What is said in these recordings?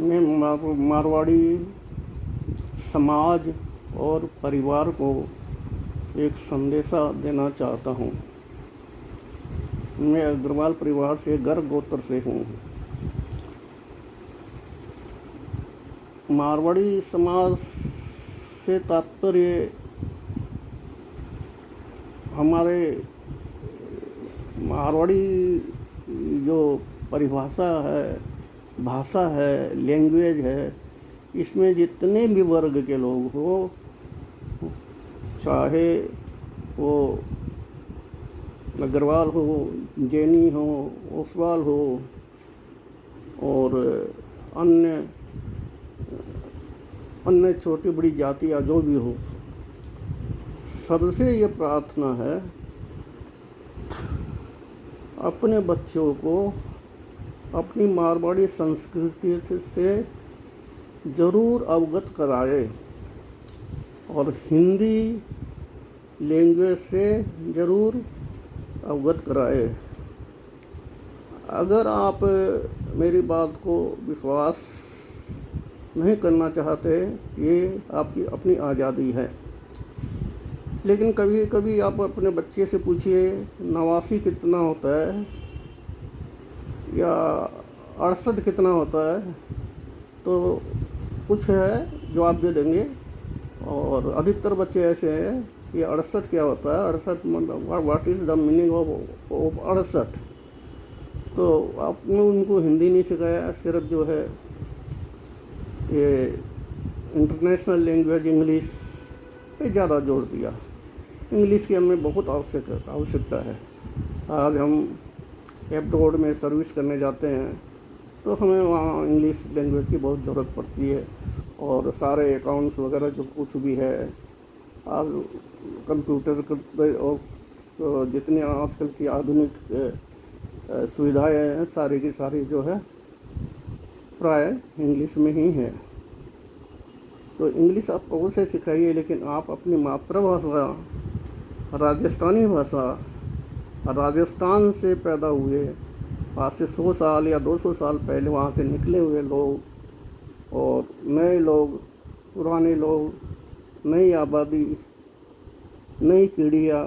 मैं मारवाड़ी समाज और परिवार को एक संदेशा देना चाहता हूँ। मैं अग्रवाल परिवार से गर्ग गोत्र से हूँ। मारवाड़ी समाज से तात्पर्य हमारे मारवाड़ी जो परिभाषा है, भाषा है, लैंग्वेज है, इसमें जितने भी वर्ग के लोग हो, चाहे वो अग्रवाल हो, जैनी हो, ओसवाल हो और अन्य छोटी बड़ी जातियाँ जो भी हो, सबसे ये प्रार्थना है अपने बच्चों को अपनी मारवाड़ी संस्कृति से ज़रूर अवगत कराए और हिंदी लैंग्वेज से ज़रूर अवगत कराए। अगर आप मेरी बात को विश्वास नहीं करना चाहते, ये आपकी अपनी आज़ादी है, लेकिन कभी कभी आप अपने बच्चे से पूछिए 89 कितना होता है या 68 कितना होता है, तो कुछ है जवाब दे देंगे। और अधिकतर बच्चे ऐसे हैं, ये 68 क्या होता है, 68 मतलब what is the meaning of 68। तो आपने उनको हिंदी नहीं सिखाया, सिर्फ जो है ये इंटरनेशनल लैंग्वेज इंग्लिश पे ज़्यादा जोर दिया। इंग्लिश की हमें बहुत आवश्यकता है। आज हम एब्रॉड में सर्विस करने जाते हैं तो हमें वहाँ इंग्लिश लैंग्वेज की बहुत ज़रूरत पड़ती है। और सारे अकाउंट्स वगैरह जो कुछ भी है, आज कंप्यूटर और जितनी आजकल की आधुनिक सुविधाएं हैं, सारी की सारी जो है प्राय इंग्लिश में ही है। तो इंग्लिश आप अवश्य सिखाइए, लेकिन आप अपनी मातृभाषा राजस्थानी भाषा, राजस्थान से पैदा हुए, आज से 100 साल या 200 साल पहले वहाँ से निकले हुए लोग और नए लोग, पुराने लोग, नई आबादी, नई पीढ़ियाँ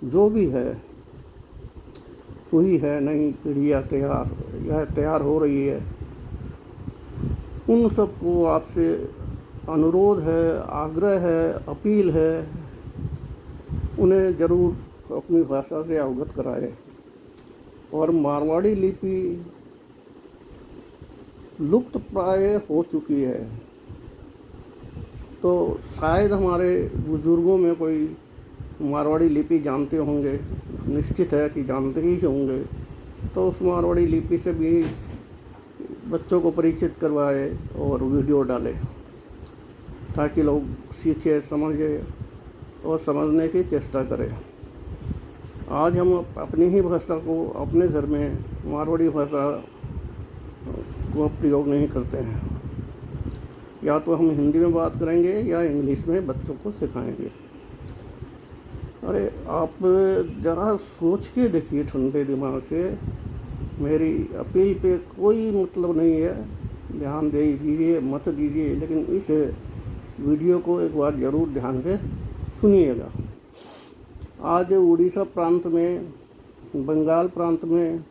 जो भी है हुई है, नई पीढ़ियाँ तैयार हो रही है, उन सबको आपसे अनुरोध है, आग्रह है, अपील है, उन्हें ज़रूर अपनी भाषा से अवगत कराए। और मारवाड़ी लिपि लुप्त प्राय हो चुकी है, तो शायद हमारे बुज़ुर्गों में कोई मारवाड़ी लिपि जानते होंगे, निश्चित है कि जानते ही होंगे। तो उस मारवाड़ी लिपि से भी बच्चों को परिचित करवाए और वीडियो डालें, ताकि लोग सीखें, समझें और समझने की चेष्टा करें। आज हम अपनी ही भाषा को अपने घर में मारवाड़ी भाषा को प्रयोग नहीं करते हैं। या तो हम हिंदी में बात करेंगे या इंग्लिश में बच्चों को सिखाएंगे। अरे आप ज़रा सोच के देखिए ठंडे दिमाग से। मेरी अपील पे कोई मतलब नहीं है, ध्यान दे दीजिए मत दीजिए, लेकिन इस वीडियो को एक बार ज़रूर ध्यान से सुनिएगा। आज उड़ीसा प्रांत में, बंगाल प्रांत में,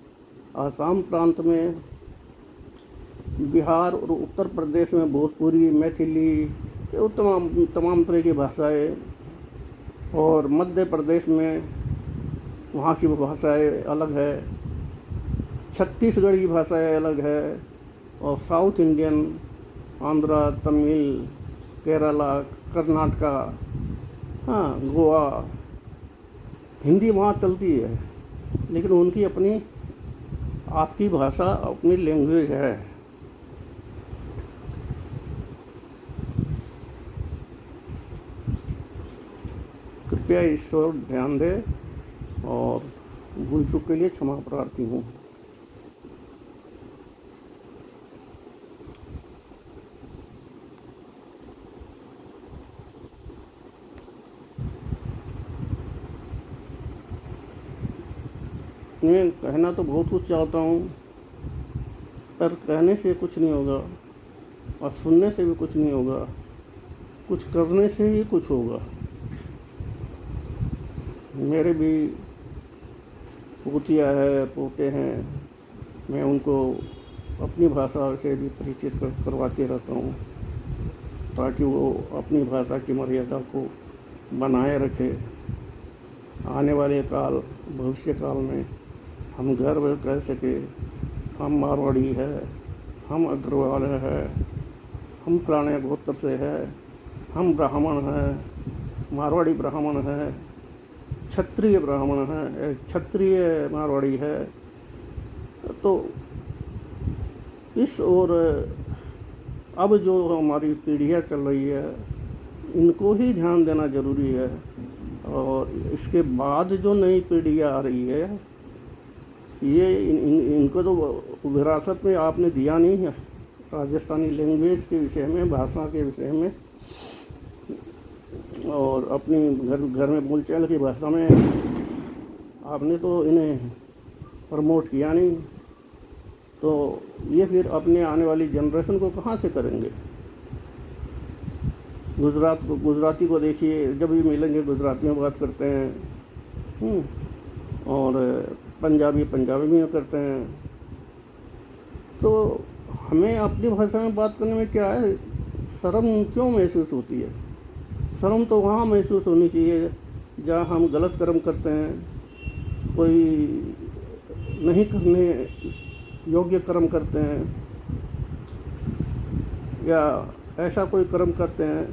आसाम प्रांत में, बिहार और उत्तर प्रदेश में भोजपुरी, मैथिली, ये तमाम तरह की भाषाएं, और मध्य प्रदेश में वहाँ की भाषाएं अलग है, छत्तीसगढ़ की भाषाएं अलग है, और साउथ इंडियन, आंध्रा, तमिल, केरला, कर्नाटका, हाँ गोवा, हिंदी वहाँ चलती है, लेकिन उनकी अपनी आपकी भाषा, अपनी लैंग्वेज है। कृपया इस ओर ध्यान दें और भूल चूक के लिए क्षमा प्रार्थी हूँ। मैं कहना तो बहुत कुछ चाहता हूँ, पर कहने से कुछ नहीं होगा और सुनने से भी कुछ नहीं होगा, कुछ करने से ही कुछ होगा। मेरे भी पोतिया है, पोते हैं, मैं उनको अपनी भाषा से भी परिचित करवाते रहता हूँ ताकि वो अपनी भाषा की मर्यादा को बनाए रखे। आने वाले काल, भविष्य काल में हम गर्व कह सके हम मारवाड़ी है, हम अग्रवाल है, हम फलाने गोत्र से है, हम ब्राह्मण है, मारवाड़ी ब्राह्मण है, क्षत्रिय ब्राह्मण है, क्षत्रिय मारवाड़ी है। तो इस और अब जो हमारी पीढ़ियाँ चल रही है इनको ही ध्यान देना ज़रूरी है। और इसके बाद जो नई पीढ़ियाँ आ रही है ये इनको तो विरासत में आपने दिया नहीं है, राजस्थानी लैंग्वेज के विषय में, भाषा के विषय में और अपनी घर में बोलचाल की भाषा में आपने तो इन्हें प्रमोट किया नहीं। तो ये फिर अपने आने वाली जनरेशन को कहाँ से करेंगे। गुजराती को देखिए, जब भी मिलेंगे गुजराती में बात करते हैं और पंजाबी में करते हैं। तो हमें अपनी भाषा में बात करने में क्या है, शर्म क्यों महसूस होती है। शर्म तो वहाँ महसूस होनी चाहिए जहाँ हम गलत कर्म करते हैं, कोई नहीं करने योग्य कर्म करते हैं या ऐसा कोई कर्म करते हैं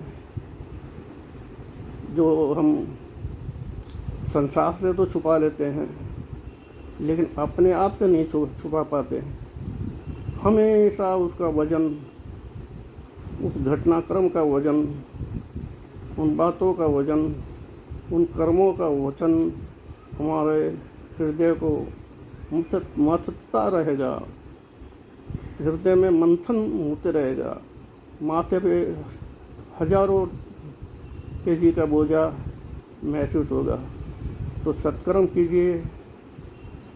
जो हम संसार से तो छुपा लेते हैं लेकिन अपने आप से नहीं छुपा पाते। हमेशा उसका वजन, उस घटनाक्रम का वजन, उन बातों का वजन, उन कर्मों का वचन हमारे हृदय को मथता रहेगा, हृदय में मंथन होते रहेगा, माथे पे हजारों केजी का बोझा महसूस होगा। तो सत्कर्म कीजिए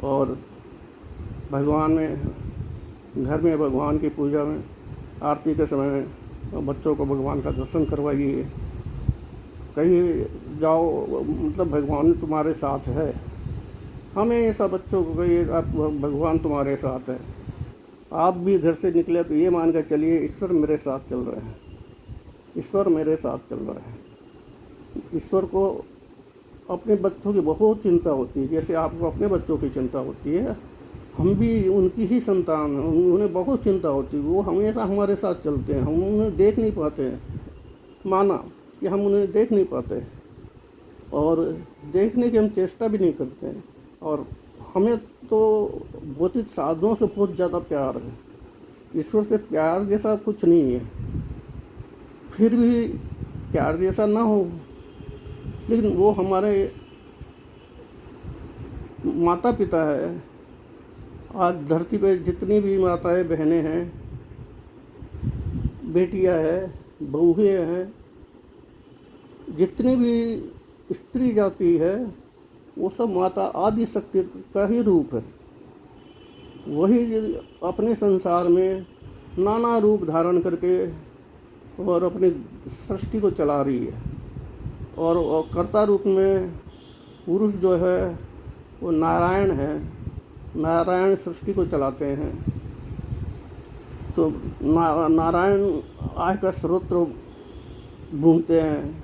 और भगवान में, घर में भगवान की पूजा में, आरती के समय में बच्चों को भगवान का दर्शन करवाइए। कहीं जाओ मतलब भगवान तुम्हारे साथ है, हमेशा बच्चों को कहिए आप भगवान तुम्हारे साथ है। आप भी घर से निकले तो ये मान कर चलिए ईश्वर मेरे साथ चल रहे हैं, ईश्वर मेरे साथ चल रहा है। ईश्वर को अपने बच्चों की बहुत चिंता होती है, जैसे आपको अपने बच्चों की चिंता होती है, हम भी उनकी ही संतान हैं, उन्हें बहुत चिंता होती है। वो हमेशा हमारे साथ चलते हैं, हम उन्हें देख नहीं पाते हैं, माना कि हम उन्हें देख नहीं पाते और देखने की हम चेष्टा भी नहीं करते हैं। और हमें तो भौतिक साधनों से बहुत ज़्यादा प्यार है, ईश्वर से प्यार जैसा कुछ नहीं है। फिर भी प्यार जैसा ना हो, लेकिन वो हमारे माता पिता है। आज धरती पे जितनी भी माताएं बहनें हैं, बेटियां हैं, बहुएं हैं, जितनी भी स्त्री जाति है, वो सब माता आदि शक्ति का ही रूप है। वही अपने संसार में नाना रूप धारण करके और अपनी सृष्टि को चला रही है। और कर्ता रूप में पुरुष जो है वो नारायण है, नारायण सृष्टि को चलाते हैं। तो नारायण आय का स्रोत ढूंढते हैं।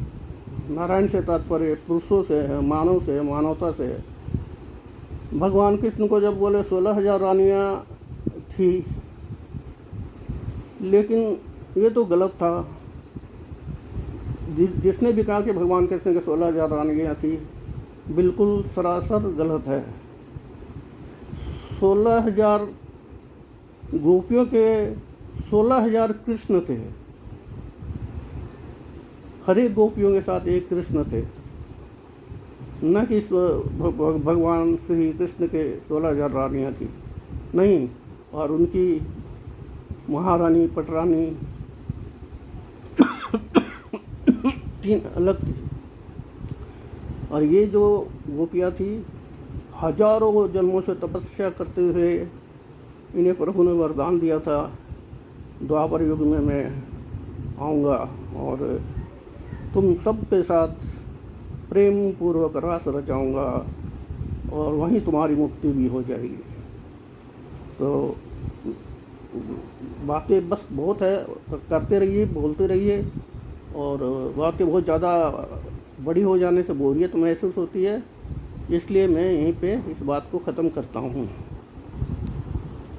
नारायण से तात्पर्य पुरुषों से है, मानव से है, मानवता से है। भगवान कृष्ण को जब बोले 16,000 रानियाँ थी, लेकिन ये तो गलत था। जिसने भी कहा कि भगवान कृष्ण के 16,000 रानियाँ थी, बिल्कुल सरासर गलत है। 16,000 गोपियों के 16,000 कृष्ण थे, हर एक गोपियों के साथ एक कृष्ण थे, न कि भगवान श्री कृष्ण के 16,000 रानियाँ थी, नहीं। और उनकी महारानी पटरानी 3 अलग थी। और ये जो गोपियाँ थी, हजारों जन्मों से तपस्या करते हुए इन्हें प्रभु ने वरदान दिया था, द्वापर युग में मैं आऊँगा और तुम सबके साथ प्रेम पूर्वक रास रचाऊँगा और वहीं तुम्हारी मुक्ति भी हो जाएगी। तो बातें बस बहुत है, करते रहिए, बोलते रहिए, और बातें बहुत ज़्यादा बड़ी हो जाने से बोरियत महसूस होती है, इसलिए मैं यहीं पे इस बात को ख़त्म करता हूँ।